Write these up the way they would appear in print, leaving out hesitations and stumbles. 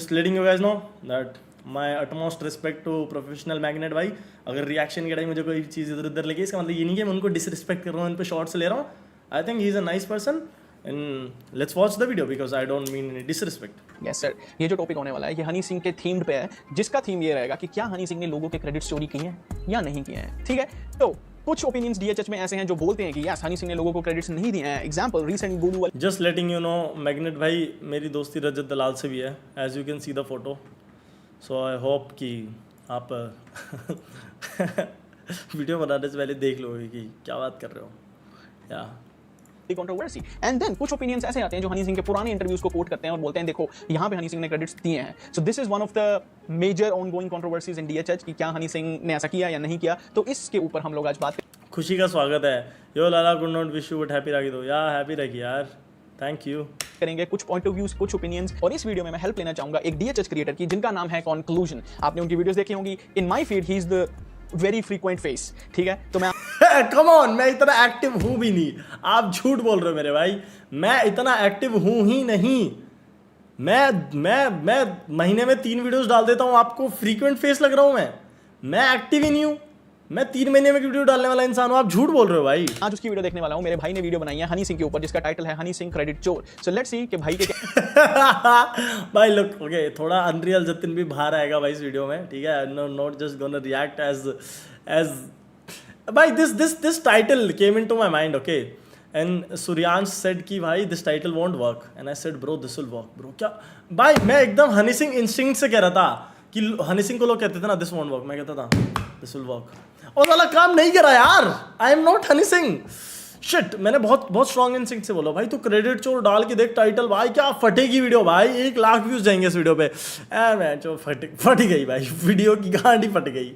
Just letting you guys know that my utmost respect to professional magnet भाई. अगर reaction के time मुझे कोई चीज़ इधर उधर लगी इसका मतलब ये नहीं कि मैं उनको डिसरिस्पेक्ट कर रहा हूँ, इन पे शॉर्ट्स ले रहा हूँ. I think he is a nice person and let's watch the video because I don't mean any disrespect. Yes sir, ये जो टॉपिक होने वाला है ये हनी सिंह के थीम्ड पे है, जिसका थीम ये रहेगा कि क्या हनी सिंह ने लोगों के क्रेडिट्स चोरी किए हैं या नहीं किए हैं. ठीक है, तो कुछ ओपिनियंस डीएचएच में ऐसे हैं जो बोलते हैं कि यस हनी सिंह ने लोगों को क्रेडिट्स नहीं दिए हैं. एग्जांपल रीसेंट गोलू वाली. Just letting you know magnet भाई मेरी दोस्ती रजत दलाल से भी है, as you can see the photo. So I hope कि आप वीडियो बनाने से पहले देख लोगे कि क्या बात कर रहे हो. या कंट्रोवर्सी एंड देन कुछ ओपिनियंस ऐसे आते हैं जो हनी सिंह के पुराने इंटरव्यूज को कोट करते हैं और बोलते हैं देखो यहाँ पे हनी सिंह ने क्रेडिट्स दिए हैं. So this is one of the major ongoing controversies in DHH कि क्या हनी सिंह ने ऐसा किया या नहीं किया. तो इसके ऊपर हम लोग आज बात खुशी का स्वागत है. यो लाला good not wish you but happy Rakhi दो. या हैप्पी रखी यार, थैंक यू. करेंगे कुछ पॉइंट ऑफ व्यूज, कुछ ओपिनियंस. और इस वीडियो में मैं हेल्प लेना चाहूंगा एक डीएचएच क्रिएटर की जिनका नाम है कंक्लूजन. आपने उनकी वीडियोस देखी होंगी. In my feed he is the very frequent face. ठीक है, तो मैं कम ऑन, मैं इतना एक्टिव हूं भी नहीं. आप झूठ बोल रहे हो मेरे भाई, मैं इतना एक्टिव हूं ही नहीं. मैं महीने में 3 वीडियोस डाल देता हूं. आपको फ्रीक्वेंट फेस लग रहा हूं मैं एक्टिव ही नहीं हूं. मैं 3 महीने में वीडियो डालने वाला इंसान हूं. आप झूठ बोल रहे हो भाई. आज उसकी वीडियो देखने वाला हूं. मेरे भाई ने वीडियो बनाई है हनी सिंह के ऊपर जिसका टाइटल है हनी सिंह क्रेडिट चोर. सो लेट्स सी कि भाई के भाई लुक ओके, थोड़ा अनरियल जतिन भी बाहर आएगा भाई इस वीडियो में. ठीक है, not just gonna react as भाई this title came into my mind, okay, and Suryansh said कि भाई this title won't work and I said bro this will work. bro क्या भाई, मैं एकदम हनी सिंह इंस्टिंक्ट से कह रहा था कि हनी सिंह को लोग कहते थे ना this won't work, मैं कहता था this will work और वाला काम नहीं करा यार. I am not Honey Singh. Shit, मैंने बहुत स्ट्रॉन्ग इंस्टिंक्ट से बोला भाई तू क्रेडिट चोर डाल के देख टाइटल. भाई क्या फटेगी वीडियो भाई, 1 लाख व्यूज जाएंगे इस वीडियो पे. मैं जो फट गई भाई, वीडियो की गांडी फट गई.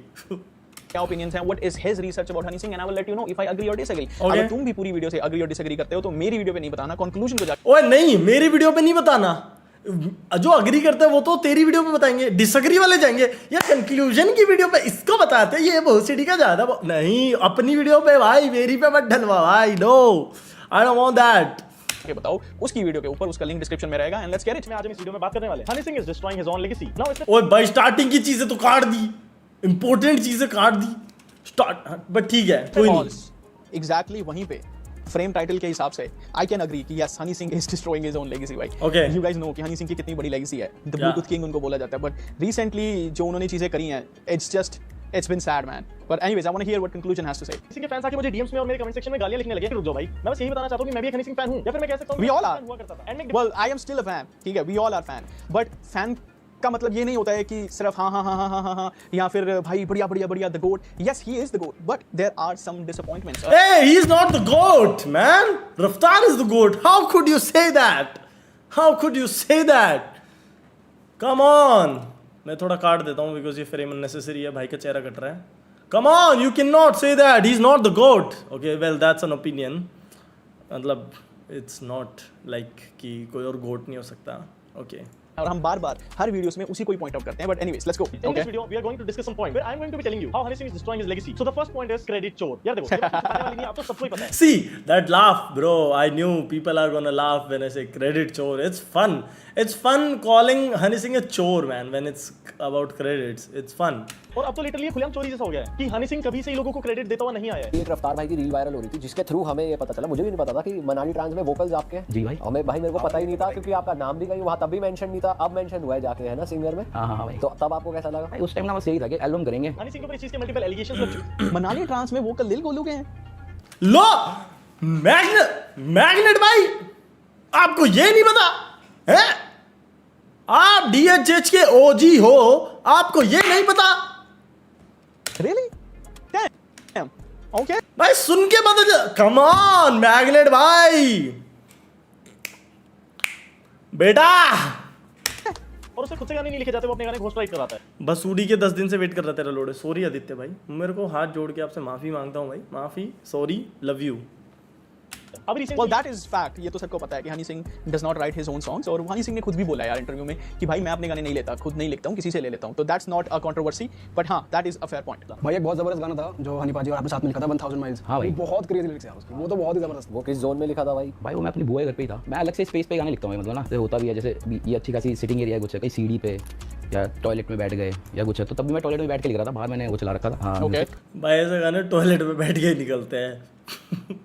क्या ओपिनियंस हैं, what is his research about Honey Singh and I will let you know if I agree और डिसएग्री. Okay. अगर तुम भी पूरी वीडियो से एग्री और डिसएग्री करते हो तो मेरी वीडियो पे नहीं बताना, कंक्लूजन को जाके. ओए नहीं, मेरी वीडियो पे नहीं बताना. जो अग्री करते हैं वो तो तेरी वीडियो पे बताएंगे. डिसएग्री वाले जाएंगे या कंक्लूजन की वीडियो पे इसको बताते हैं ये बहुत सीढ़ी का ज्यादा नहीं. अपनी वीडियो पे भाई, मेरी पे मत ढलवा भाई. No, I don't want that. के बताओ उसकी वीडियो के ऊपर, उसका लिंक डिस्क्रिप्शन में रहेगा. And let's get it. आज हम इस वीडियो में बात करने वाले हैं Honey Singh is destroying his own legacy. Now ओए भाई स्टार्टिंग की चीजें तो काट दी, इंपॉर्टेंट चीजें काट दी. स्टार्ट बट ठीक है, कोई नहीं. एग्जैक्टली वहीं पे फ्रेम टाइटल के हिसाब से आई कैन अग्री कि yes Honey Singh is destroying his own legacy. भाई ओके, यू गाइस नो कि हनी सिंह की कितनी बड़ी लेगेसी है. द ब्लूटूथ किंग उनको बोला जाता है. बट रिसेंटली जो उन्होंने चीजें करी हैं, it's been sad man. But anyways, I want to hear what conclusion has to say. किसी के फैंस आके मुझे डीएम्स में और मेरे कमेंट सेक्शन में गालियां लिखने लगे. रुक जाओ भाई, मैं बस यही बताना चाहता हूं कि मैं भी एक हनी सिंह फैन हूं, या फिर मैं कह सकता हूं We all are. हुआ करता था. Well, I am still a fan. ठीक है, we all are fan. But fan का मतलब ये नहीं होता है कि सिर्फ हाँ या फिर भाई बढ़िया the goat. Yes, he is the goat, but there are some disappointments. hey, he is not the goat man. Raftaar is the goat. How could you say that? How could you say that? Come on. मैं थोड़ा काट देता हूँ because ये frame unnecessary है. भाई का चेहरा कट रहा है. Come on, you cannot say that. He's not the goat. Okay, well that's an opinion. मतलब it's not like कि कोई और goat नहीं हो सकता. Okay. और हम बार-बार हर वीडियोस में उसी को ही पॉइंट आउट करते हैं. But anyways, let's go. In this video, we are going to discuss some points where I am going to be telling you how Honey Singh is destroying his legacy. So the first point is credit chore. यार देखो, ये बताने वाली नहीं, आपको सबको ही पता है. See that laugh, bro. I knew people are gonna laugh when I say credit chore. It's fun. It's fun calling Honey Singh a chore, man. When it's about credits, it's fun. और अब तो literally खुलेआम चोरी जैसा हो गया है कि हनी सिंह कभी से ही लोगों को क्रेडिट देता हुआ नहीं आया है. एक रफ्तार भाई की रील वायरल हो रही थी जिसके थ्रू हमें ये पता चला, मुझे भी नहीं पता था कि मनाली ट्रांस में वोकल्स आपके हैं. जी भाई, हमें भाई मेरे को पता ही नहीं था क्योंकि आपका नाम भी कहीं वहाँ तब भी मेंशन नहीं था, अब मेंशन हुआ है जाके, है ना सिंगर में. हाँ भाई. तो तब आपको कैसा लगा? भाई उस टाइम ना बस यही था कि एल्बम करेंगे. हनी सिंह के ऊपर इस चीज के मल्टीपल एलिगेशंस लग चुके. मनाली ट्रांस में वोकल दिल गोलू के हैं. लो मैग्नेट भाई, आपको ये नहीं पता है? आप DHH के OG हो, आपको ये नहीं पता? Really? Damn. Okay. भाई सुन के पता. कम ऑन मैग्नेट भाई, बेटा. और उसे खुद से गाने नहीं लिखे जाते, वो अपने गाने घोस्ट राइट कराता है. बसूड़ी के 10 दिन से वेट कर रहा तेरा लोड़े. सॉरी आदित्य भाई, मेरे को हाथ जोड़ के आपसे माफी मांगता हूँ भाई. माफी, सॉरी, लव यू. अब recently- well that is fact, ये तो सबको पता है कि Honey Singh does not write his own songs, और हनी सिंह ने खुद भी बोला यार इंटरव्यू में कि भाई मैं अपने गाने नहीं लेता, खुद नहीं लिखता हूँ, किसी से ले लेता हूँ, तो that's not a controversy, but हाँ that is a fair point. भाई एक बहुत जबरदस्त गाना था जो हनी पाजी और आपने साथ में लिखा था 1000 माइल्स। हाँ भाई। वो बहुत क्रेजी लिरिक्स है उसकी, वो तो बहुत ही जबरदस्त। वो किस जोन में लिखा था भाई? भाई वो मैं अपनी बुआ के घर पे ही था, मैं अलग से स्पेस पे गाने लिखता हूँ मतलब ना, जैसे होता भी है, जैसे ये अच्छी खासी सिटिंग एरिया है, कुछ है कहीं सीढ़ी पे या टॉयलेट में बैठ गए या कुछ है, तो तब भी मैं टॉयलेट में बैठ के लिख रहा था, बाहर मैंने वो चला रखा था। हाँ Okay. भाई ऐसे गाने टॉयलेट में बैठ के ही निकलते हैं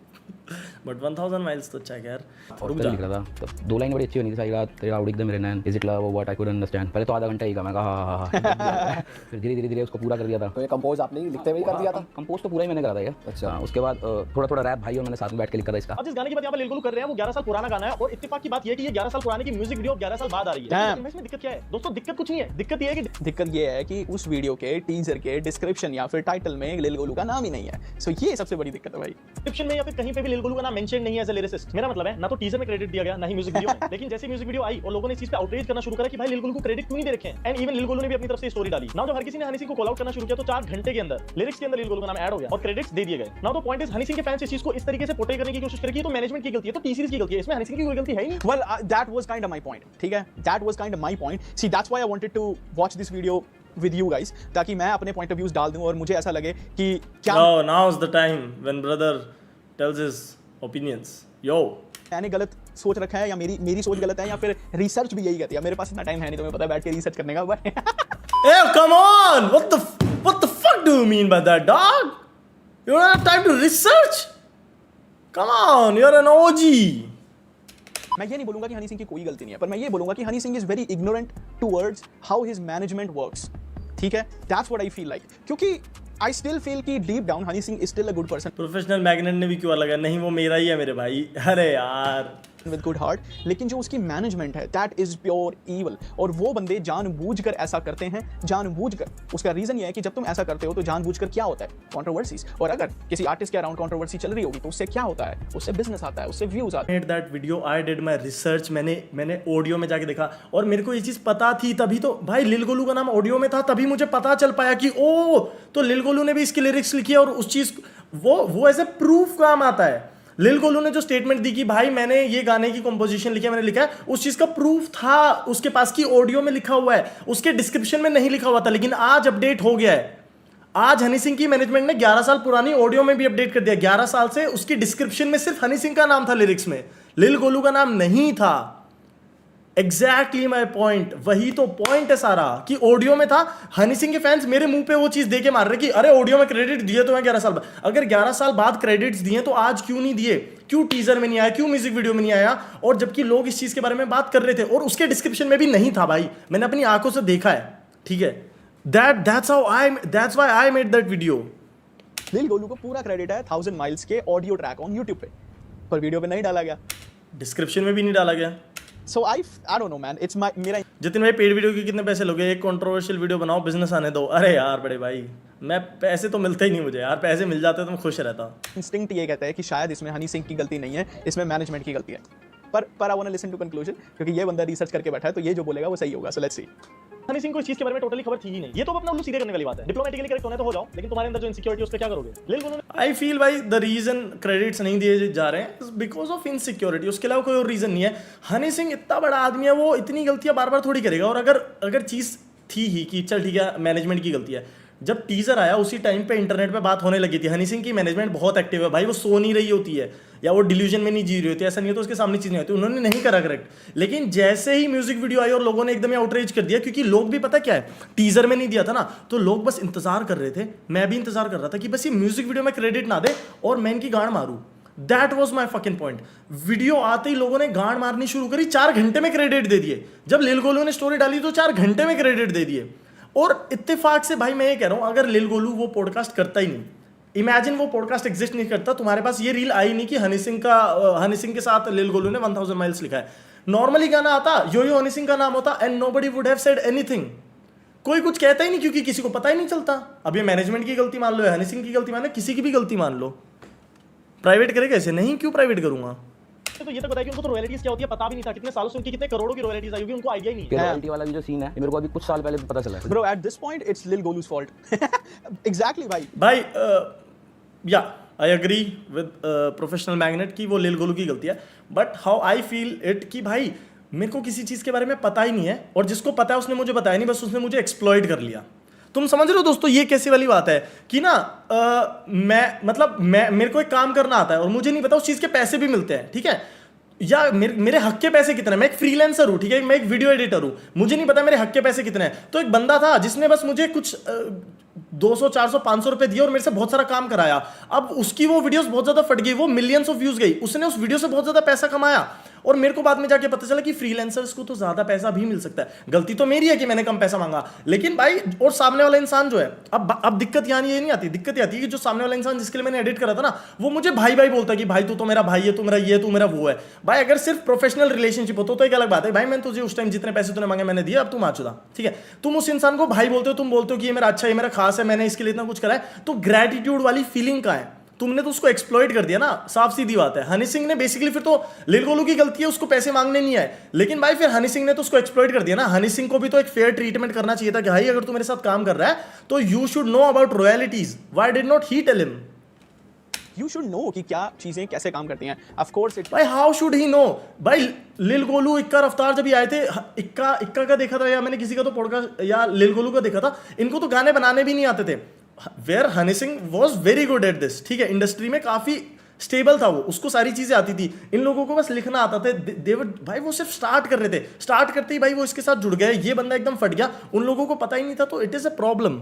बट 1000 माइल्स तो अच्छा है यार। और रुक फिर जा। लिख रहा था, तो दो लाइन बड़ी अच्छी बनी थी, सारी रात तेरा आउट एकदम रहना is it love what I could understand, पहले तो आधा घंटा ही का मैं कहा हाँ फिर धीरे धीरे उसको पूरा कर दिया था। तो ये कंपोज आपने ही लिखते हुए ही कर दिया था? कंपोज तो पूरा ही मैंने करा था ये। अच्छा। हाँ, उसके बाद थोड़ा थोड़ा रैप भाई और मैंने साथ में बैठ के लिखा था इसका। अब जिस गाने की बात यहाँ पर लिल गुलू कर रहे हैं वो 11 साल पुराना गाना है, और इत्तेफाक की बात ये है कि ये 11 साल पुराने की म्यूजिक वीडियो 11 साल बाद आ रही है। Damn. इसमें दिक्कत क्या है दोस्तों? दिक्कत कुछ नहीं है, दिक्कत ये है कि दिक्कत ये है कि उस वीडियो के टीजर के डिस्क्रिप्शन या फिर टाइटल में लिल गोलू का नाम ही नहीं है, सो ये सबसे बड़ी दिक्कत है भाई। डिस्क्रिप्शन में या फिर कहीं पे भी लिल गुलू का नाम मेंशन नहीं है एज अ लिरिसिस्ट। मेरा मतलब है ना तो टीजर में क्रेडिट दिया गया ना ही म्यूजिक वीडियो में। लेकिन जैसे म्यूजिक वीडियो आई और लोगों ने इस चीज पे आउटरीच करना शुरू करा कि भाई लिल गुलू को क्रेडिट क्यों नहीं दे रखे हैं, एंड इवन लिल गुलू ने भी अपनी तरफ से स्टोरी डाली। नाउ जब हर किसी ने हनी सिंह को कॉल आउट करना शुरू किया तो 4 घंटे के अंदर लिरिक्स के अंदर लिल गुलू का नाम ऐड हो गया और क्रेडिट्स दे दिए गए। Now the point is Honey Singh के फैंस इस चीज को इस तरीके से पोर्ट्रे करने की कोशिश करें कि तो मैनेजमेंट की गलती है, तो टी सीरीज की गलती है, इसमें हनी सिंह की कोई गलती है ही नहीं। Well, that was kind of my point. ठीक है, that was kind of my point. See, that's why I wanted to watch this video with you guys, ताकि मैं अपने point of views डाल दूं और मुझे ऐसा लगे कि क्या Now's the time when brother tells his opinions. Yo. मैंने गलत सोच रखा है या मेरी सोच गलत है या फिर रिसर्च भी यही कहती है। मेरे पास इतना टाइम है नहीं, तुम्हें पता है, बैठ के रिसर्च करने का। Hey, come on! What the fuck do you mean by that, dog? You don't have time to research? Come on, you're an OG. मैं ये नहीं बोलूंगा कि हनी सिंह की कोई गलती नहीं है, पर मैं ये बोलूंगा कि Honey Singh is very ignorant towards how his management works. ठीक है, that's what I feel like, क्योंकि आई स्टिल फील कि deep down Honey Singh is still a good person professional magnet ने भी क्यों लगा? नहीं, वो मेरा ही है मेरे भाई। अरे यार, विद गुड हार्ट, लेकिन जो उसकी मैनेजमेंट है दैट इज प्योर ईवल, और वो बंदे जानबूझकर ऐसा करते हैं, जानबूझकर। उसका रीजन ये है कि जब तुम ऐसा करते हो तो जानबूझकर क्या होता है? कंट्रोवर्सीज। और अगर किसी आर्टिस्ट के अराउंड कंट्रोवर्सी चल रही होगी तो उससे क्या होता है? उससे बिजनेस आता है, उससे व्यूज आते हैं। Made that video, I did my research. मैंने ऑडियो में जाके देखा और मेरे को ये चीज़ पता थी, तभी तो भाई लिल गोलू का नाम ऑडियो में था, तभी मुझे पता चल पाया कि ओ तो लिल गोलू ने भी इसकी लिरिक्स लिखी है, और उस चीज़ वो ऐसे प्रूफ काम आता है। लिल गोलू ने जो स्टेटमेंट दी कि भाई मैंने ये गाने की कंपोजिशन लिखी है, मैंने लिखा है, उस चीज़ का प्रूफ था उसके पास कि ऑडियो में लिखा हुआ है, उसके डिस्क्रिप्शन में नहीं लिखा हुआ था। लेकिन आज अपडेट हो गया है, आज हनी सिंह की मैनेजमेंट ने 11 साल पुरानी ऑडियो में भी अपडेट कर दिया। 11 साल से उसकी डिस्क्रिप्शन में सिर्फ हनी सिंह का नाम था, लिरिक्स में लिल गोलू का नाम नहीं था। एग्जैक्टली माई पॉइंट, वही तो पॉइंट है सारा कि ऑडियो में था। हनी सिंह के फैंस मेरे मुंह पे वो चीज दे के मार रहे कि अरे ऑडियो में क्रेडिट दिए तो हैं 11 साल बाद। अगर 11 साल बाद क्रेडिट्स दिए तो आज क्यों नहीं दिए? क्यों टीजर में नहीं आया? क्यों म्यूजिक वीडियो में नहीं आया? और जबकि लोग इस चीज के बारे में बात कर रहे थे और उसके डिस्क्रिप्शन में भी नहीं था। भाई मैंने अपनी आंखों से देखा है, ठीक है। that's why I made that video. लिल गोलू को पूरा क्रेडिट है 1000 माइल्स के ऑडियो ट्रैक ऑन यूट्यूब पे, पर वीडियो पे नहीं डाला गया, डिस्क्रिप्शन में भी नहीं डाला गया। So I don't know man, it's मेरा जितने भाई पेड वीडियो के कितने पैसे लोगे? एक कंट्रोवर्शियल वीडियो बनाओ, बिजनेस आने दो। अरे यार बड़े भाई, मैं पैसे तो मिलते ही नहीं मुझे यार, पैसे मिल जाते तो मैं खुश रहता। इंस्टिंक्ट ये कहता है कि शायद इसमें हनी सिंह की गलती नहीं है, इसमें मैनेजमेंट की गलती है। पर I want to listen to conclusion, क्योंकि ये बंदा रिसर्च करके बैठा है, तो ये जो बोलेगा वो सही होगा। So let's see. Honey Singh को इस चीज के बारे में टोटली खबर थी ही नहीं। ये तो अपना उल्लू सीधे करने वाली बात है। डिप्लोमेटिकली करेक्ट होना है तो हो जाओ, लेकिन तुम्हारे अंदर जो इनसिक्योरिटी उस पे क्या करोगे? लिल गोलू ने आई फील भाई द रीजन क्रेडिट्स नहीं दिए जा रहे हैं बिकॉज ऑफ इनसिक्योरिटी, उसके अलावा कोई और रीजन नहीं है। हनी सिंह इतना बड़ा आदमी है, वो इतनी गलतियां बार बार थोड़ी करेगा। और अगर चीज़ थी ही कि चल ठीक है मैनेजमेंट की गलती है, जब टीजर आया उसी टाइम पे इंटरनेट पे बात होने लगी थी हनी सिंह की मैनेजमेंट बहुत एक्टिव है भाई, वो सो नहीं रही होती है या वो डिल्यूजन में नहीं जी रही होती, ऐसा नहीं है तो उसके सामने चीज़ नहीं होती, उन्होंने नहीं करा करेक्ट। लेकिन जैसे ही म्यूजिक वीडियो आई और लोगों ने एकदम आउटरीच कर दिया, क्योंकि लोग भी पता क्या है, टीजर में नहीं दिया था ना, तो लोग बस इंतजार कर रहे थे, मैं भी इंतजार कर रहा था कि बस ये म्यूजिक वीडियो में क्रेडिट ना दे और मैं इनकी गांड मारूं। That was my fucking point. Video आते ही लोगों ने गांड मारनी शुरू करी, 4 घंटे में क्रेडिट दे दिए। जब लिल गोलू ने स्टोरी डाली तो 4 घंटे में क्रेडिट दे दिए। और इत्तेफाक से भाई मैं ये कह रहा हूं, अगर लिल गोलू वो पॉडकास्ट करता ही नहीं, इमेजिन वो पॉडकास्ट एग्जिस्ट नहीं करता, तुम्हारे पास ये रील आई नहीं कि हनी सिंह के साथ लिल गोलू ने 1000 माइल्स लिखा है, नॉर्मली गाना आता यो हनी सिंह का नाम होता and nobody would have said anything. कोई कुछ कहता ही नहीं क्योंकि किसी को पता ही नहीं चलता। अब ये मैनेजमेंट की गलती मान लो या हनी सिंह की गलती मान लो, किसी की भी गलती मान लो, प्राइवेट करेगा ऐसे नहीं, क्यों प्राइवेट करूंगा? तो ये तक बताया कि उनको तो रॉयल्टीज क्या होती है पता भी नहीं था, कितने सालों से उनकी कितने करोड़ों की रॉयल्टीज आई होगी उनको आइडिया ही नहीं है। रॉयल्टी वाला भी जो सीन है ये मेरे को अभी कुछ साल पहले पता चला है। Bro, at this point, it's Lil Golu's fault. Exactly, भाई। भाई या I agree with professional magnet कि वो लिल गोलू की गलती है, but how I feel it कि भाई मेरे को किसी चीज़ के बारे में पता ही नहीं है, और जिसको पता है उसने मुझे बताया नहीं, बस उसने मुझे एक्सप्लॉइट कर लिया। तुम समझ रहे हो दोस्तों, ये कैसी वाली बात है कि ना मैं मेरे को एक काम करना आता है और मुझे नहीं पता उस चीज़ के पैसे भी मिलते हैं, ठीक है, या मेरे हक के पैसे कितने हैं, मैं एक फ्रीलांसर हूँ, ठीक है, मैं एक वीडियो एडिटर हूँ, मुझे नहीं पता मेरे हक के पैसे कितने हैं। तो एक बंदा था जिसने बस मुझे कुछ 200 400 500 रुपए दिए और मेरे से बहुत सारा काम कराया। अब उसकी वो वीडियोस बहुत ज्यादा फट गई, वो मिलियंस ऑफ व्यूज गई, उसने उस वीडियो से बहुत ज्यादा पैसा कमाया, और मेरे को बाद में जाके पता चला कि फ्रीलांसर्स को तो ज्यादा पैसा भी मिल सकता है। गलती तो मेरी है कि मैंने कम पैसा मांगा, लेकिन भाई और सामने वाला इंसान जो है, अब दिक्कत यहाँ ये नहीं आती, दिक्कत आती है कि जो सामने वाला इंसान जिसके लिए मैंने एडिट करा था ना, वो मुझे भाई भाई बोलता है कि भाई तू तो मेरा भाई है, तू मेरा ये, तू मेरा वो है। भाई अगर सिर्फ प्रोफेशनल रिलेशनशिप हो तो एक अलग बात है, भाई मैंने तुझे उस टाइम जितने पैसे तूने मांगे मैंने दिए, अब तुम आ चुका, ठीक है। तुम उस इंसान को भाई बोलते हो, तुम बोलते हो कि ये मेरा अच्छा है, मेरा खास है, मैंने इसके लिए इतना कुछ करा है, तो ग्रेटिट्यूड वाली फीलिंग कहाँ है? तुमने तो उसको एक्सप्लॉइट कर दिया ना, साफ सीधी बात है। हनी सिंह ने बेसिकली, फिर तो लिल गोलू की गलती है, उसको पैसे मांगने नहीं आए, लेकिन भाई फिर हनी सिंह ने तो उसको एक्सप्लॉइट कर दिया ना। हनी सिंह को भी तो एक फेयर ट्रीटमेंट करना चाहिए था कि भाई अगर तू मेरे साथ काम कर रहा है तो you should know about royalties, why did not he tell him? You should know कि क्या चीजें कैसे काम करती हैं। ऑफ कोर्स इट भाई हाउ शुड ही नो? भाई लिल गोलू, इक्का रफ्तार जब ये आए थे, इक्का का देखा था या मैंने किसी का तो पॉडकास्ट या लिल गोलू का देखा था, इनको तो गाने बनाने भी नहीं आते थे। Where Honey Singh was very good at this, ठीक है, इंडस्ट्री में काफी स्टेबल था वो, उसको सारी चीजें आती थी। इन लोगों को बस लिखना आता था। भाई वो सिर्फ स्टार्ट कर रहे थे, स्टार्ट करते ही भाई वो इसके साथ जुड़ गए, ये बंदा एकदम फट गया, उन लोगों को पता ही नहीं था, तो it is a problem.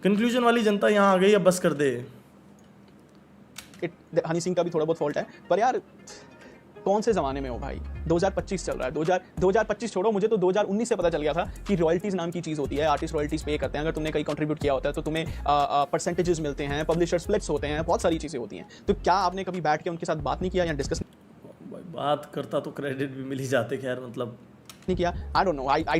Conclusion वाली जनता यहाँ आ गई, अब बस कर दे। हनी सिंह का भी थोड़ा बहुत फॉल्ट है, पर यार कौन से ज़माने में हो भाई, 2025 चल रहा है, 2025 छोड़ो, मुझे तो 2019 से पता चल गया था कि रॉयल्टीज़ नाम की चीज़ होती है, आर्टिस्ट रॉयल्टीज़ पे करते हैं, अगर तुमने कहीं कंट्रीब्यूट किया होता है तो तुम्हें परसेंटेजेस मिलते हैं, पब्लिशर स्प्लिट्स होते हैं, बहुत सारी चीज़ें होती हैं। तो क्या आपने कभी बैठ के उनके साथ बात नहीं किया या डिस्कस भाई बात करता तो क्रेडिट भी मिल ही जाते, खैर मतलब नहीं किया? आई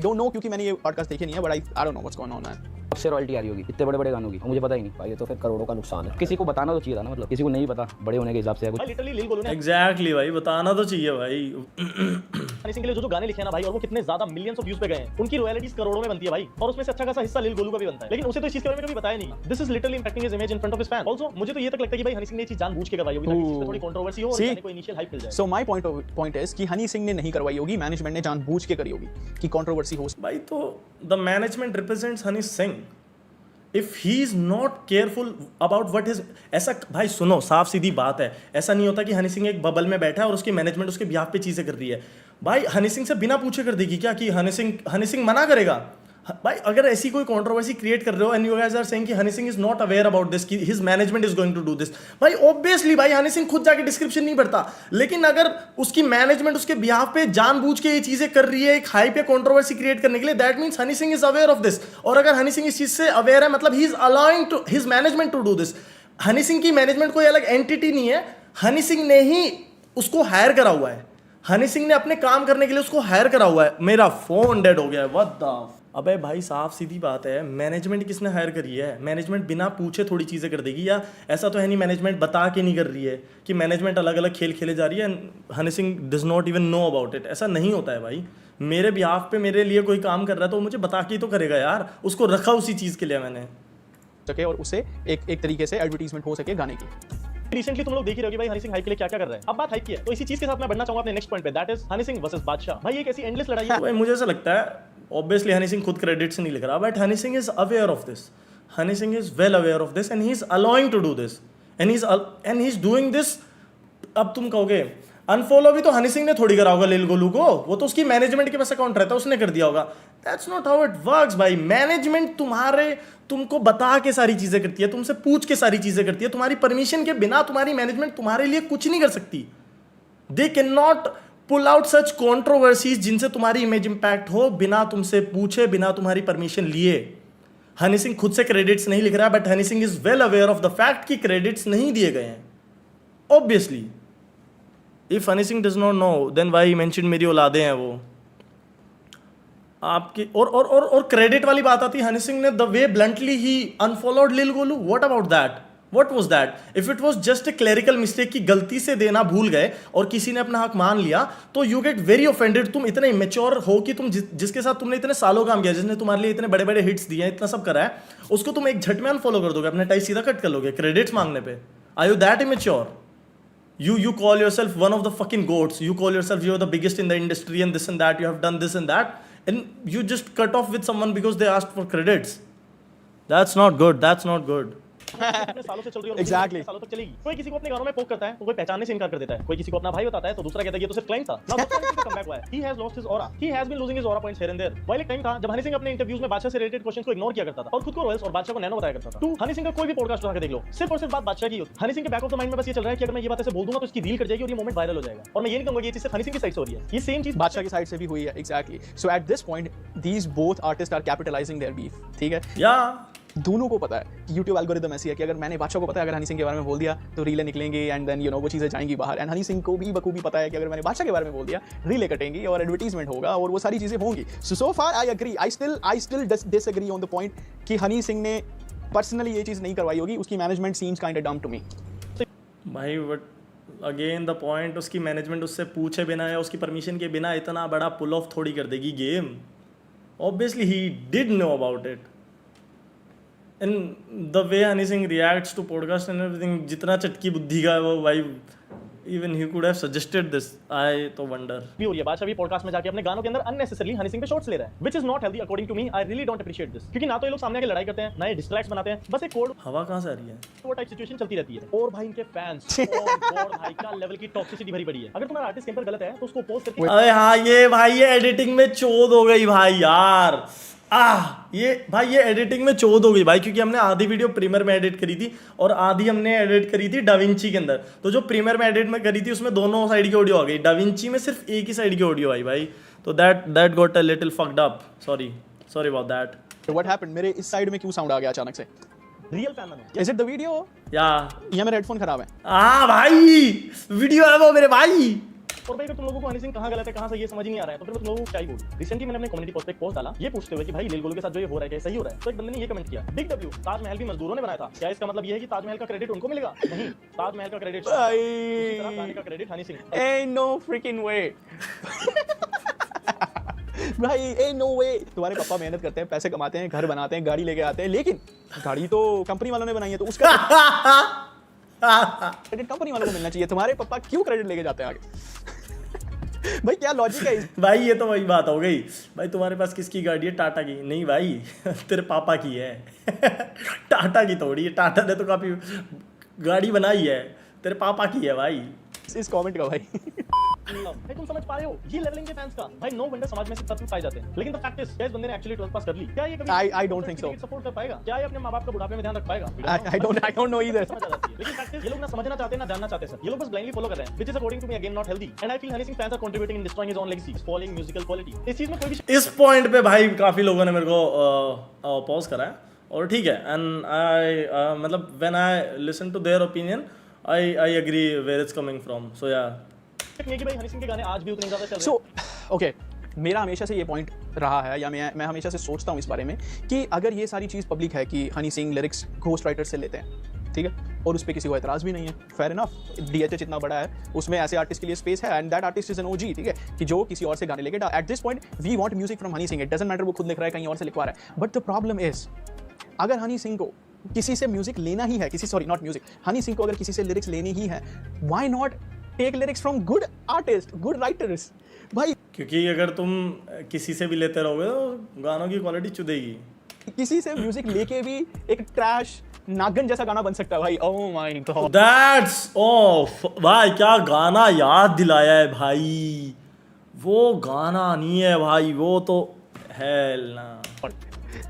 डोंट नो क्योंकि मैंने ये पॉडकास्ट देखे नहीं है, but I don't know what's going on है। कब से रॉयल्टी आ रही होगी इतने बड़े बड़े गानों की, मुझे पता ही नहीं। भाई ये तो फिर करोड़ों का नुकसान है। किसी को बताना तो चाहिए था ना, मतलब किसी को नहीं पता, बड़े होने के हिसाब से है कुछ। भाई लिटरली लिल गोलू ने एग्जैक्टली भाई बताना तो चाहिए भाई। हनी सिंह के लिए जो गाने लिखे हैं ना भाई, और वो कितने ज्यादा मिलियंस ऑफ व्यूज पे गए हैं, उनकी रॉयल्टीज करोड़ों में बनती है भाई, और उसमें से अच्छा खासा हिस्सा लिल गोलू का भी बनता है, लेकिन उसे तो इस चीज के बारे में कभी बताया नहीं। This is literally impacting his image in front of his fan. Also मुझे तो ये तक लगता है कि भाई हनी सिंह ने ये चीज जानबूझ के करवाई होगी ताकि इसमें थोड़ी कंट्रोवर्सी हो और See? गाने को इनिशियल हाइप मिल जाए। सो माय पॉइंट इज कि हनी सिंह ने नहीं करवाई होगी, मैनेजमेंट ने जानबूझ के करी होगी कि कंट्रोवर्सी हो। भाई तो the management represents Honey Singh, if he is not careful about what is, ऐसा भाई सुनो साफ सीधी बात है, ऐसा नहीं होता कि हनी सिंह एक बबल में बैठा है और उसकी मैनेजमेंट उसके बिहाफ पे चीजें कर रही है। भाई हनी सिंह से बिना पूछे कर देगी क्या कि हनी सिंह मना करेगा? भाई अगर ऐसी कोई कंट्रोवर्सी क्रिएट कर रहे हो and you guys are saying कि Honey Singh is not aware about this, कि his management is going to do this, भाई ऑब्वियसली भाई हनी सिंह खुद जाके डिस्क्रिप्शन नहीं भरता, लेकिन अगर उसकी मैनेजमेंट उसके बिहाफ पे जानबूझ के ये चीजें कर रही है एक हाई पे कंट्रोवर्सी क्रिएट करने के लिए, that means Honey Singh is aware of this. और अगर हनी सिंह इस चीज से अवेयर है, मतलब he is allowing to his management to do this. Honey Singh की मैनेजमेंट कोई अलग एंटिटी नहीं है, हनी सिंह ने ही उसको हायर करा हुआ है, हनी सिंह ने अपने काम करने के लिए उसको हायर करा हुआ है। मेरा फोन डेड हो गया है, व्हाट द, अबे भाई साफ सीधी बात है, मैनेजमेंट किसने हायर करी है? मैनेजमेंट बिना पूछे थोड़ी चीज़ें कर देगी, या ऐसा तो है नहीं मैनेजमेंट बता के नहीं कर रही है कि मैनेजमेंट अलग अलग खेल खेले जा रही है, Honey Singh does not even know about it. ऐसा नहीं होता है भाई, मेरे बिहाफ पे मेरे लिए कोई काम कर रहा है तो मुझे बता के ही तो करेगा यार, उसको रखा उसी चीज़ के लिए मैंने सके और उससे एक तरीके से एडवर्टीजमेंट हो सके गाने की। रिसेंटली तुम लोग देख ही रहे हो कि भाई हनी सिंह हाइप के लिए क्या क्या कर रहा है। अब बात हाइप की है, तो इसी चीज के साथ मैं बढ़ना चाहूंगा अपने नेक्स्ट पॉइंट पे, that is Honey Singh versus बादशाह। भाई एक ऐसी एंडलेस लड़ाई है। भाई मुझे ऐसा लगता है ऑब्वियसली हनी सिंह खुद क्रेडिट्स नहीं लिख रहा, but Honey Singh is aware of this, Honey Singh is well aware of this and he is allowing to do this and he is doing this. अब तुम कहोगे अनफॉलो भी तो हनी सिंह ने थोड़ी करा होगा लिल गोलू को, वो तो उसकी मैनेजमेंट के पास अकाउंट रहता है, उसने कर दिया होगा। That's not how it works भाई। मैनेजमेंट तुमको बता के सारी चीजें करती है, तुमसे पूछ के सारी चीजें करती है, तुम्हारी परमिशन के बिना तुम्हारी मैनेजमेंट तुम्हारे लिए कुछ नहीं कर सकती। They can not pull out such controversies जिनसे तुम्हारी इमेज इंपैक्ट हो, बिना तुमसे पूछे, बिना तुम्हारी परमिशन लिए। हनी सिंह खुद से क्रेडिट्स नहीं लिख रहा है, but Honey Singh is well aware of the fact कि क्रेडिट्स नहीं दिए गए हैं। Obviously if Honey Singh does not know then why mention मेरी औलादे हैं वो आपकी। और क्रेडिट वाली बात आती है, हनी सिंह ने the way bluntly he unfollowed lil Golu, what about that? What was that? If it was just a clerical mistake कि गलती से देना भूल गए और किसी ने अपना हक मान लिया, तो you get very offended। तुम इतने immature हो कि तुम जिसके साथ तुमने इतने सालों काम किया, जिसने तुम्हारे लिए इतने बड़े बड़े हिट्स दिए हैं, इतना सब करा है, उसको तुम एक झट में अनफॉलो कर दोगे, अपना टाइप सीधा कट कर लोगे क्रेडिट्स मांगने पे। Are you that immature? You call yourself one of the fucking goats. You call yourself you're the biggest in the industry and this and that. You have done this and that, and you just cut off with someone because they asked for credits. That's not good. That's not good. इतने सालों से चल रही है और Exactly. सालों तक चलेगी। कोई किसी को अपने गानों में पोक करता है तो कोई पहचानने से इनकार कर देता है, कोई किसी को अपना भाई बताता है तो दूसरा कहता है ये तो सिर्फ क्लाइंट था। Now that's why comeback हुआ है। He has lost his aura. He has been losing his aura points here and there. While एक टाइम था जब हनी सिंह अपने इंटरव्यूज में बादशाह से रिलेटेड क्वेश्चंस को इग्नोर किया करता था और खुद को रॉयल्स और बादशाह को नैनो बताया करता था। तू हनी सिंह का कोई भी पॉडकास्ट उठा के देख लो, सिर्फ और सिर्फ बात बादशाह की होती है। हनी सिंह के बैक ऑफ द माइंड में बस ये चल रहा है कि अगर मैं ये बात ऐसे बोल दूंगा तो इसकी रील कर जाएगी और ये मोमेंट वायरल हो जाएगा। और मैं ये नहीं कहूंगा कि ये चीज सिर्फ हनी सिंह की साइड से हो रही है, ये सेम चीज बादशाह की साइड से भी हुई है। Exactly. So at this point these both artist are capitalising their beef. ठीक है, Yeah. दोनों को पता है यूट्यूब एल्गोरिदम ऐसी है कि अगर मैंने बादशाह को पता है अगर हनी सिंह के बारे में बोल दिया तो रीलें निकलेंगी एंड देन वो चीज़ें जाएंगी बाहर। एंड हनी सिंह को भी बखूबी पता है कि अगर मैंने बादशाह के बारे में बोल दिया रीलें कटेंगी और एडवर्टीजमेंट होगा और वो सारी चीज़ें होंगी। So far I agree, I still disagree on the point कि हनी सिंह ने पर्सनली ये चीज़ नहीं करवाई होगी। उसकी मैनेजमेंट सीम्स काइंड ऑफ डम टू मी। भाई बट अगेन द पॉइंट, उसकी मैनेजमेंट उससे पूछे बिना या उसकी परमिशन के बिना इतना बड़ा पुल ऑफ थोड़ी कर देगी game. Obviously he did know about it and the way Honey Singh reacts to podcast and everything, जितना चटकी बुद्धि का है वो भाई, even he could have suggested this. I तो वंडर भी हो रही है। बादशाह भी पॉडकास्ट में जाके अपने गानों के अंदर अननेसेसरली हनी सिंह पे शॉट्स ले रहा है, which is not healthy according to me. I really don't appreciate this, क्योंकि ना तो ये लोग सामने आके लड़ाई करते हैं, ना ये डिस्ट्रैक्ट्स बनाते हैं, बस एक कोड हवा कहाँ से आ रही है? वो टाइप सिचुएशन चलती रहती है। और भाई इनके फैंस और भाई का लेवल की टॉक्सिसिटी भरी पड़ी है। अगर तुम्हारा आर्टिस्ट कहीं पर गलत है तो उसको पोस्ट करके अरे हाँ ये भाई ये एडिटिंग में चोद हो गई भाई यार। ये भाई ये एडिटिंग में चोद हो गई भाई, क्योंकि हमने आधी वीडियो प्रीमियर में एडिट करी थी और आधी हमने एडिट करी थी डाविंची के अंदर। तो जो प्रीमियर में एडिट में करी थी उसमें दोनों साइड की ऑडियो आ गई, डाविंची में सिर्फ एक ही साइड की ऑडियो आई भाई। तो that got a little fucked up. Sorry about that. What happened? मेरे इस साइड में क्यों साउंड आ गया अचानक से? रियल फैन बनो। इज इट द वीडियो या मेरा हेडफोन खराब है? हाँ भाई वीडियो है वो मेरे भाई। और भाई अगर तुम लोगों को हनी सिंह कहाँ गलत है कहाँ से ये समझ ही नहीं आ रहा है तो फिर मैं तुम लोगों को क्या ही बोलूं। रिसेंटली मैंने अपने कम्युनिटी पोस्ट पे एक पोस्ट डाला ये पूछते हुए कि भाई लिल गोलू के साथ जो ये हो रहा है क्या सही हो रहा है, तो एक बंदे ने ये कमेंट किया, बिग डब्ल्यू ताजमहल भी मजदूरों ने बनाया था, क्या इसका मतलब ये है कि ताजमहल का क्रेडिट उनको मिलेगा? नहीं, ताजमहल का क्रेडिट गाने का credit Honey Singh. Ain't no freaking way. भाई ain't no way. तुम्हारे पापा मेहनत करते हैं, पैसे कमाते हैं, घर बनाते हैं, गाड़ी लेके आते हैं, लेकिन गाड़ी तो कंपनी वालों ने बनाई है तो उसका क्रेडिट कंपनी वालों को मिलना चाहिए। तुम्हारे पापा क्यों क्रेडिट लेके जाते हैं आगे? भाई क्या लॉजिक है? भाई ये तो वही बात हो गई भाई, तुम्हारे पास किसकी गाड़ी है? टाटा की? नहीं भाई तेरे पापा की है। टाटा की थोड़ी है, टाटा ने तो काफी गाड़ी बनाई है, तेरे पापा की है भाई। इस कमेंट का भाई भाई तुम समझ पा रहे हो ये लेवलिंग के फैंस का? भाई नो वंडर समाज में से तत्व पाए जाते हैं, लेकिन द फैक्ट इज क्या इस बंदे ने एक्चुअली 12th पास कर ली? क्या ये कभी I don't think so. Support कर पाएगा? क्या ये अपने मां-बाप का बुढ़ापे में ध्यान रख पाएगा? I don't know either. समझ आ जाती है। लेकिन फैक्ट इज ये लोग ना समझना चाहते हैं ना जानना चाहते सर। ये लोग बस ब्लाइंडली फॉलो कर रहे हैं, which is according to me again not healthy and I feel Honey Singh fans are contributing in destroying his own legacy, spoiling musical quality. इस चीज में कोई भी इस पॉइंट पे भाई काफी लोगों ने मेरे को पॉज करा है और ठीक है, एंड आई मतलब when I listen to their opinion I agree where it's coming from. So या नहीं कि भाई हनी सिंह के गाने आज भी उतने ज्यादा चल रहे हैं। सो ओके, मेरा हमेशा से ये पॉइंट रहा है या मैं हमेशा से सोचता हूँ इस बारे में कि अगर ये सारी चीज़ पब्लिक है कि Honey Singh lyrics ghost writer से लेते हैं, ठीक है, और उस पर किसी को एतराज़ भी नहीं है, फेयर इनफ, DHH इतना बड़ा है, उसमें ऐसे आर्टिस्ट के लिए स्पेस है and that artist is an OG, ठीक है, कि जो किसी और से गाने लेके at this point we want music from Honey Singh. It doesn't matter वो खुद लिख रहा है कहीं और से लिखवा रहा है, बट द प्रॉब्लम इज अगर हनी सिंह को किसी से म्यूजिक लेना ही है, हनी सिंह को अगर किसी से लिरिक्स लेनी ही है, why not take lyrics from good artist, good writers भाई। क्योंकि अगर तुम किसी से भी लेते रहोगे तो गानों की क्वालिटी चुदेगी। किसी से म्यूजिक लेके भी एक ट्रैश नागन जैसा गाना बन सकता है भाई। ओह माय गॉड, दैट्स भाई क्या गाना याद दिलाया है भाई, वो गाना नहीं है भाई, वो तो हेल ना।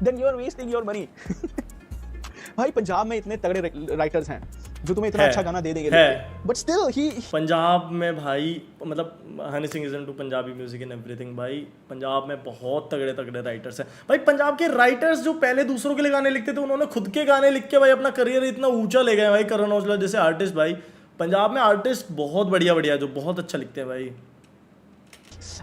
Then you are wasting your money. भाई पंजाब में इतने तगड़े राइटर्स हैं जो तुम्हें इतना अच्छा गाना दे देंगे, बट स्टिल ही पंजाब में भाई मतलब Honey Singh is into Punjabi music and everything. भाई पंजाब में बहुत तगड़े तगड़े राइटर्स हैं भाई। पंजाब के राइटर्स जो पहले दूसरों के लिए गाने लिखते थे उन्होंने खुद के गाने लिख के भाई अपना करियर इतना ऊंचा ले गए भाई। करण औजला जैसे आर्टिस्ट, भाई पंजाब में आर्टिस्ट बहुत बढ़िया बढ़िया जो बहुत अच्छा लिखते हैं भाई।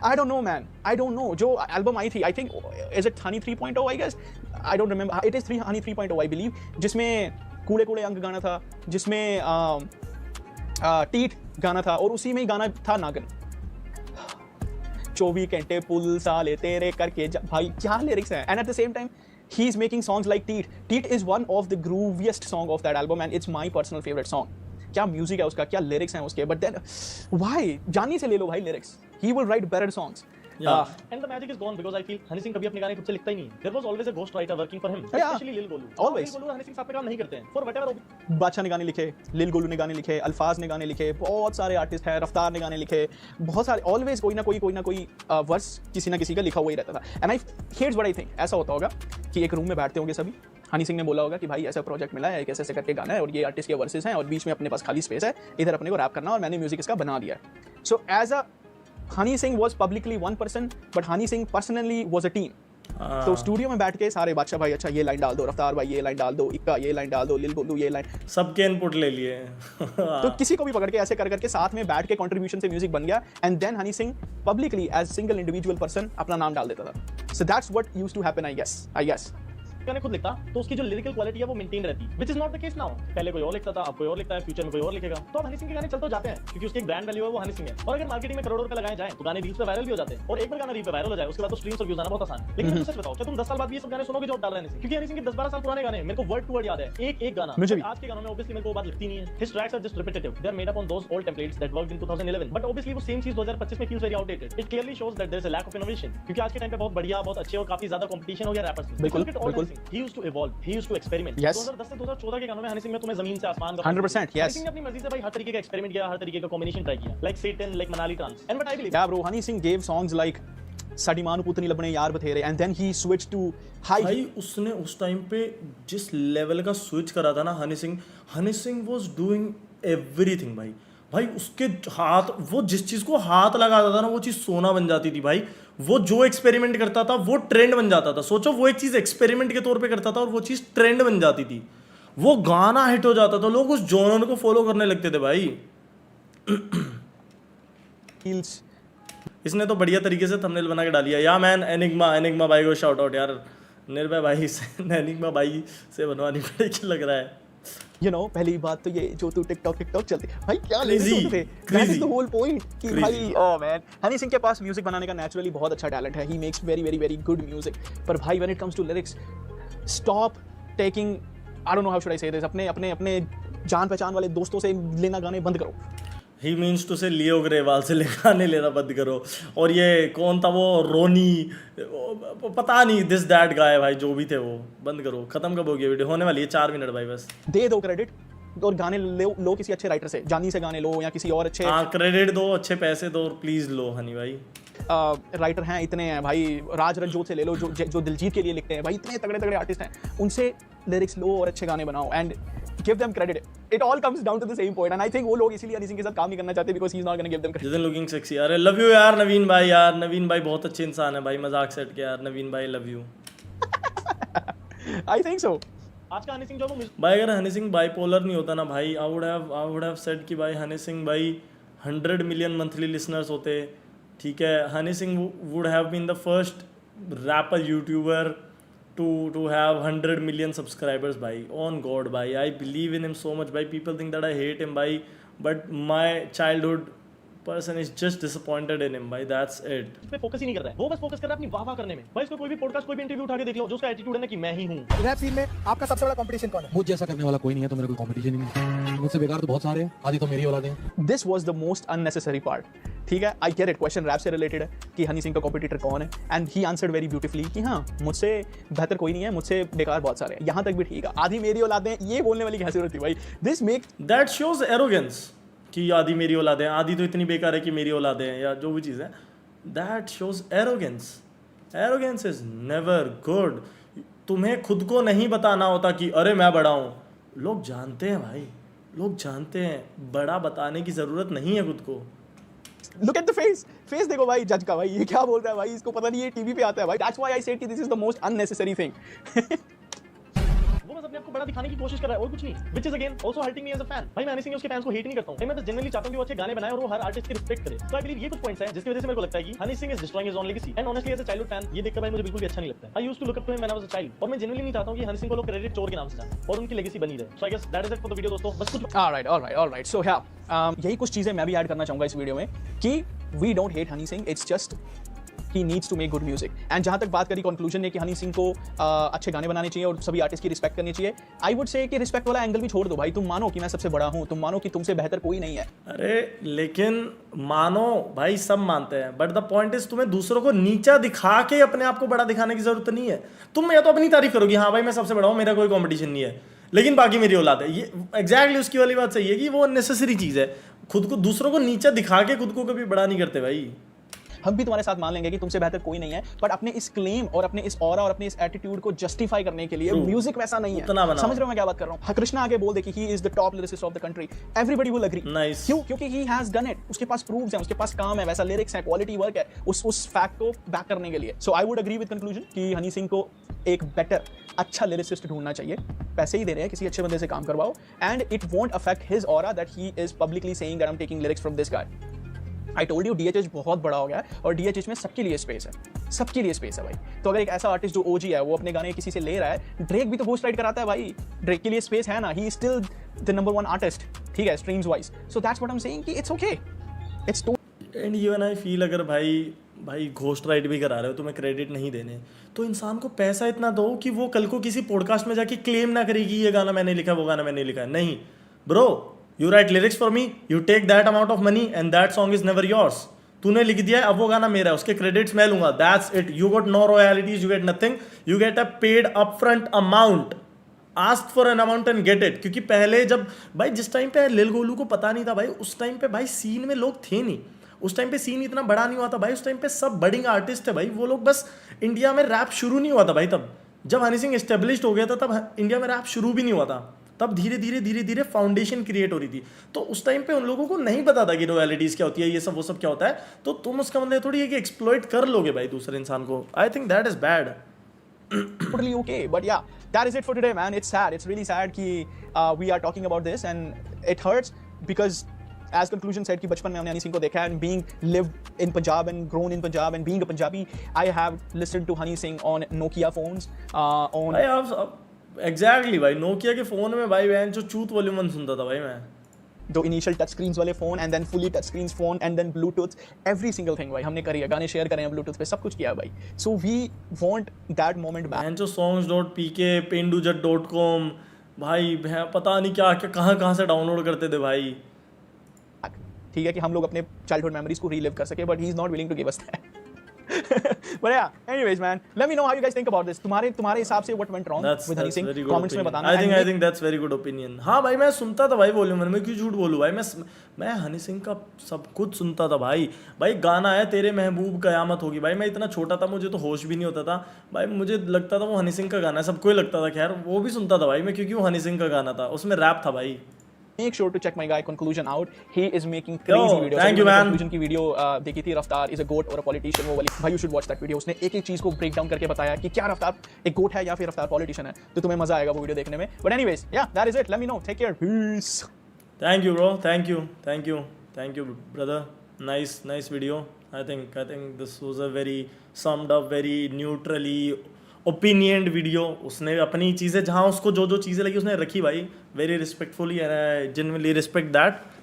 I don't know man, I don't know। जो एल्बम आई थी, I think is it Honey 3.0 I guess, I don't remember, it is Honey 3.0 I believe, जिसमें कूड़े कूड़े अंग गाना था, जिसमें टीट गाना था और उसी में ही गाना था नागन। 24 घंटे पुल साले तेरे करके भाई क्या लिरिक्स हैं, and at the same time he is making songs like Teet is one of the grooviest song of that album and it's my personal favorite song। क्या म्यूजिक है उसका, क्या लिरिक्स हैं उसके, बट देन व्हाई जानी से ले लो भाई lyrics, he will write better songs. And the magic is gone because I feel Honey Singh कभी अपने गाने खुद से लिखता ही नहीं. There was always a ghost writer working for him, Yeah. especially Lil Golu. Always. Lil Golu और हनी सिंह साथ में काम नहीं करते हैं. For whatever. बादशाह ने गाने लिखे, लिल गोलू ने गाने लिखे, अल्फाज ने गाने लिखे, बहुत सारे आर्टिस्ट हैं, रफ्तार ने गाने लिखे, बहुत सारे, ऑलवेज कोई ना कोई वर्स किसी ना किसी का लिखा हुआ ही रहता था. And I hears what I think, ऐसा होता होगा कि एक रूम में बैठते होंगे सभी, हनी सिंह ने बोला होगा कि भाई ऐसा प्रोजेक्ट मिला है, एक ऐसे करके गाना है और ये आर्टिस्ट के वर्सेस हैं और बीच में अपने पास खाली स्पेस है, इधर अपने को रैप करना और मैंने म्यूजिक इसका बना दिया है. So as a Honey Singh was publicly one person, but Honey Singh personally was a team. तो स्टूडियो में बैठ के सारे बादशाह भाई अच्छा ये लाइन डाल दो, रफ्तार भाई ये लाइन डाल दो, इक्का ये लाइन डाल दो, लिल गोलू ये लाइन, सबके इनपुट ले लिए. तो किसी को भी पकड़ के ऐसे कर करके साथ में बैठ के कंट्रीब्यूशन से म्यूजिक बन गया. And then Honey Singh publicly as single individual person अपना नाम डाल देता था. So that's what used to happen I guess. गाने खुद लिखता तो उसकी जो लिरिकल क्वालिटी है वो मेंटेन रहती, which is not the case now. पहले कोई और लिखता था, अब कोई और लिखता है, फ्यूचर में कोई और लिखेगा. तो अब हनी सिंह के गाने चल तो जाते हैं क्योंकि उसकी एक ब्रांड वैल्यू है, वो हनी सिंह है. और अगर मार्केटिंग में करोड़ों रुपए लगाए जाए तो गाने रील्स पे वायरल भी हो जाते हैं. और एक बार गाना रील पे वायरल हो जाए उसके बाद तो स्ट्रीम्स और व्यूज आना बहुत आसान है. लेकिन मुझे सच बताओ, क्या तुम 10 साल बाद भी ये सब गाने सुनोगे जो डाल रहे हैं हनी सिंह? क्योंकि हनी सिंह के 10-12 साल पुराने गाने मेरे को वर्ड टू वर्ड याद है, एक गाना. मुझे भी. आज के गानों में ऑब्वियसली मेरे को वो बात लगती नहीं है. His tracks are just repetitive. They are made up on those old templates that worked in 2011. But obviously वो same चीज 2025 में feels very outdated. It clearly shows that there is a lack of innovation. क्योंकि आज के time पे बहुत बढ़िया, बहुत अच्छे और काफी ज्यादा कंपटीशन हो गया रैपर्स में. बिल्कुल, बिल्कुल. He used to evolve. He used to experiment. Yes. 2010 से 2014 के गानों में हनी सिंह ने तुम्हें जमीन से आसमान का 100%, yes. हनी सिंह ने अपनी मर्जी से भाई हर तरीके का एक्सपेरिमेंट किया, हर तरीके का कॉम्बिनेशन ट्राई किया, like Satan, like Manali trance. And but I believe Yeah bro, Honey Singh gave songs like साडी मानु पुतनी लबने यार बथेरे, and then he switched to high. भाई उसने उस टाइम पे जिस लेवल का स्विच करा था ना Honey Singh was doing everything भाई उसके हाथ, वो जिस चीज़ को हाथ लगाता था ना वो चीज़ सोना बन जाती थी भाई. वो जो एक्सपेरिमेंट करता था वो ट्रेंड बन जाता था. सोचो वो एक चीज़ एक्सपेरिमेंट के तौर पे करता था और वो चीज़ ट्रेंड बन जाती थी, वो गाना हिट हो जाता था, लोग उस जॉनर को फॉलो करने लगते थे भाई. heels. इसने तो बढ़िया तरीके से थंबनेल बना के डालिया. या मैन एनिग्मा भाई को शाउट आउट यार. निर्भय भाई से एनिग्मा भाई से बनवानी पड़ेगी लग रहा है. You know, पहली बात तो ये जो तू टिकटॉक चलते भाई क्या Crazy, lyrics होते थे. That crazy. is the whole point कि Crazy. भाई oh man, हनी सिंह के पास म्यूजिक बनाने का नेचुरली बहुत अच्छा टैलेंट है. He makes very good music. पर भाई when it comes to lyrics, stop taking, I don't know how should I say this, अपने जान पहचान वाले दोस्तों से लेना गाने बंद करो. ही मीन्स टू से लियो ग्रेवाल से गाने लेना बंद करो. और ये कौन था वो रोनी, पता नहीं, दिस दैट गाय भाई जो भी थे वो बंद करो. खत्म कब होगी वीडियो? होने वाली है 4 मिनट भाई बस. दे दो क्रेडिट और गाने लो किसी अच्छे राइटर से, जानी से गाने लो या किसी और अच्छे हाँ क्रेडिट दो, अच्छे पैसे दो प्लीज लो हनी भाई. राइटर हैं इतने हैं भाई. राज रंजोत से ले लो जो दिलजीत के लिए लिखते हैं भाई. इतने तगड़े आर्टिस्ट हैं, उनसे लिरिक्स लो और अच्छे गाने बनाओ and give them credit. It all comes down to the same point and I think वो लोग इसीलिए हनी सिंह के साथ काम नहीं करना चाहते because he's not gonna give them credit. जितने लुकिंग सेक्सी. अरे लव यू यार नवीन भाई. यार नवीन भाई बहुत अच्छे इंसान है भाई, मजाक सेट के यार. नवीन भाई love you. I think so. आज का हनी सिंह जो है वो भाई अगर हनी सिंह बाइपोलर नहीं होता ना भाई, आई वुड हैव सेड कि भाई हनी सिंह भाई 100 मिलियन मंथली लिसनर्स होते. ठीक है, Honey Singh would have been the first rapper YouTuber to have 100 million subscribers bhai. On God bhai, I believe in him so much bhai. People think that I hate him bhai, but my childhood person is just disappointed in him bhai. That's it. पे focus ही नहीं कर रहा है. वो बस focus कर रहा है अपनी वाह करने में. भाई इसको कोई भी पॉडकास्ट, कोई भी इंटरव्यू उठा के देख लो, जो उसका एटीट्यूड है ना कि मैं ही हूँ. रैप सीन में आपका सबसे बड़ा कंपटीशन कौन है? मुझ जैसा करने वाला कोई नहीं है, तो मेरा कोई कंपटीशन ही नहीं. मुझसे बेकार तो बहुत सारे हैं, आधी तो मेरी औलाद हैं. This was the most unnecessary part. ठीक है, I get it, question rap से रिलेटेड है कि हनी सिंह का कॉम्पिटिटर कौन है and he answered very beautifully कि हाँ मुझसे बेहतर कोई नहीं है, मुझसे बेकार बहुत सारे हैं. यहाँ तक भी ठीक है, आधी मेरी औलाद हैं, ये बोलने वाली क्या जरूरत थी भाई. This make That shows arrogance कि आधी मेरी औलादे हैं, आधी तो इतनी बेकार है कि मेरी औलादे हैं, या जो भी चीज़ है. That shows arrogance. Arrogance is never good. तुम्हें खुद को नहीं बताना होता कि अरे मैं बड़ा हूँ. लोग जानते हैं भाई, लोग जानते हैं. बड़ा बताने की ज़रूरत नहीं है खुद को. लुक एट द फेस देखो भाई जज का भाई, ये क्या बोल रहा है भाई, इसको पता नहीं ये टीवी पे आता है भाई. दैट्स व्हाई आई सेड कि this is the most unnecessary thing. वो बस अपने आप को बड़ा दिखाने की कोशिश कर रहा है और कुछ नहीं, which is again also hurting me as a fan. भाई मैं हनी सिंह के उसके फैंस को हेट नहीं करता हूँ. मैं तो जनरली चाहता हूँ कि वो अच्छे गाने बनाए और वो हर आर्टिस्ट की रिस्पेक्ट करे. तो आई बिलीव ये कुछ पॉइंट्स हैं जिसकी वजह से मेरे को लगता है कि Honey Singh is destroying his own legacy. And honestly as a childhood fan ये देखकर भाई मुझे बिल्कुल भी अच्छा नहीं लगता है. I used to look up to him when I was a child, और मैं जनरली नहीं चाहता हूँ कि हनी सिंह को लोग क्रेडिट चोर के नाम से जाने और उनकी लेगेसी बनी रहे. So I guess that is it for the video दोस्तों. बस कुछ ऑलराइट. सो यही कुछ चीजें मैं भी ऐड करना चाहूंगा इस वीडियो में कि we don't hate Honey Singh. It's just he needs to make good music. And जहाँ तक बात करी कंक्लूजन ने कि हनी सिंह को अच्छे गाने बनाने चाहिए और सभी आर्टिस्ट की रिस्पेक्ट करनी चाहिए, आई वुड से कि रिस्पेक्ट वाला एंगल भी छोड़ दो भाई। तुम मानो कि मैं सबसे बड़ा हूँ, तुम मानो कि तुमसे बेहतर कोई नहीं है। अरे लेकिन मानो भाई, सब मानते हैं, बट द पॉइंट इज तुम्हें दूसरों को नीचा दिखा के अपने आप को बड़ा दिखाने की जरूरत नहीं है। तुम या तो अपनी तारीफ करोगी, हाँ भाई मैं सबसे बड़ा हूँ, मेरा कोई कंपटीशन नहीं है, लेकिन बाकी मेरी औलाद है। ये एग्जैक्टली उसकी वाली बात सही है कि वो नेसेसरी चीज है। खुद को दूसरों को नीचा दिखा के खुद को कभी बड़ा नहीं करते भाई। हम भी तुम्हारे साथ मान लेंगे कि तुमसे बेहतर कोई नहीं है, बट अपने इस क्लेम और अपने इस ऑरा और अपने इस एटीट्यूड को जस्टिफाई करने के लिए म्यूजिक वैसा नहीं है। उतना बनाओ। समझ रहे हो मैं क्या बात कर रहा हूँ? कृष्णा आगे बोल दे कि he is the top lyricist of the country, everybody will agree. Nice. क्यों? क्योंकि ही हैज डन इट। उसके पास प्रूफ्स हैं, उसके पास काम है, वैसा लिरिक्स है, क्वालिटी वर्क है उस फैक्ट को बैक करने के लिए। So I would agree with conclusion कि हनी सिंह को एक बेटर अच्छा लिरिसिस्ट ढूंढना चाहिए। पैसे ही दे रहे हैं, किसी अच्छे बंदे से काम करवाओ, and it won't affect his aura that he is publicly saying that I am taking lyrics from this guy. I told you DHH बहुत बड़ा हो गया है और DHH में सबके लिए स्पेस है, सबके लिए स्पेस है भाई। तो अगर एक ऐसा आर्टिस्ट जो OG है वो अपने गाने किसी से ले रहा है, ड्रेक भी तो घोस्ट राइट कराता है भाई, ड्रेक के लिए स्पेस है ना, he is still the number 1 artist, ठीक है, streams wise. So that's what I am saying कि it's okay, it's and even I feel अगर भाई घोस्ट राइट भी करा रहे हो, तुम्हें क्रेडिट नहीं देने, तो इंसान को पैसा इतना दो कि वो कल को किसी पॉडकास्ट में जाके क्लेम ना करे कि ये गाना मैंने लिखा, वो गाना मैंने लिखा। नहीं bro, you write lyrics for me, you take that amount of money and that song is never yours. तूने लिख दिया है, अब वो गाना मेरा है, उसके क्रेडिट्स मैं लूंगा, that's it. You got no royalties, you get nothing, you get a paid upfront amount, ask for an amount and get it. क्योंकि पहले जब भाई जिस टाइम पे लिल गोलू को पता नहीं था भाई, उस टाइम पे भाई सीन में लोग थे नहीं, उस टाइम पे सीन इतना बड़ा नहीं हुआ था भाई, उस टाइम पे सब बडिंग आर्टिस्ट थे भाई, वो लोग बस, इंडिया में रैप शुरू नहीं हुआ था भाई तब। जब हनी सिंह एस्टेब्लिश्ड हो गया था तब इंडिया में रैप शुरू भी नहीं हुआ था, तब धीरे धीरे फाउंडेशन क्रिएट हो रही थी। तो उस टाइम पे उन लोगों को नहीं पता था कि रॉयल्टीज क्या होती है, ये सब वो सब क्या होता है। तो तुम उसका मतलब थोड़ी है कि एक्सप्लॉइट कर लोगे भाई दूसरे इंसान को। I think that is bad. totally okay, but yeah, that is it for today, man. It's sad, it's really sad कि we are talking about this and it hurts because as conclusion said कि बचपन में हमने हनी सिंह को देखा है, and being lived in Punjab and grown in Punjab and being a Punjabi, I have listened to Honey Singh on Nokia phones, on भाई आप exactly भाई, नोकिया के फोन में भाई बहन जो चूत वॉल्यूम 1 सुनता था भाई मैं, दो इनिशियल टच स्क्रीन्स वाले phone and then fully touch screens phone and then Bluetooth, every single thing भाई हमने करी है, गाने शेयर करे हैं ब्लूटूथ पे, सब कुछ किया है भाई। So we want that moment back. बहन जो songs.pk pendujat.com भाई पता नहीं क्या क्या कहाँ से डाउनलोड करते थे भाई। ठीक है कि हम लोग अपने चाइल्डहुड मेमोरीज को रीलिव कर सके, but he is not willing to give us that. But yeah, anyways man, let me know how you guys think about this. तुम्हारे हिसाब से what went wrong with Honey Singh? Comments में बताना। I think that's very good opinion। हाँ भाई मैं सुनता था भाई वॉल्यूम 1 में, क्यों झूठ बोलूँ भाई, मैं हनी सिंह का सब कुछ सुनता था भाई। गाना है तेरे महबूब कयामत होगी भाई, मैं इतना छोटा था, मुझे तो होश भी नहीं होता था भाई, मुझे लगता था वो हनी सिंह का गाना है, सबको ही लगता था, खैर वो भी सुनता था भाई मैं, क्योंकि वो हनी सिंह का गाना था, उसमें रैप था भाई। Make sure to check my guy Conclusion out. He is making crazy videos. Thank you, man. Conclusion की वीडियो देखी थी, रफ्तार is a goat or a politician, वो वाली भाई, you should watch that video. उसने एक एक चीज को ब्रेक डाउन करके बताया कि क्या रफ्तार एक गोट है या फिर रफ्तार पॉलिटिशियन है, तो तुम्हें मजा आएगा वो वीडियो देखने में। But anyways, yeah, that is it. Let me know. Take care. Peace. Thank you bro, thank you brother, nice video। I think this was a very summed up, very neutrally opinion video. उसने अपनी चीज़ें जहाँ उसको जो चीज़ें लगी उसने रखी भाई, very respectfully and I genuinely respect that.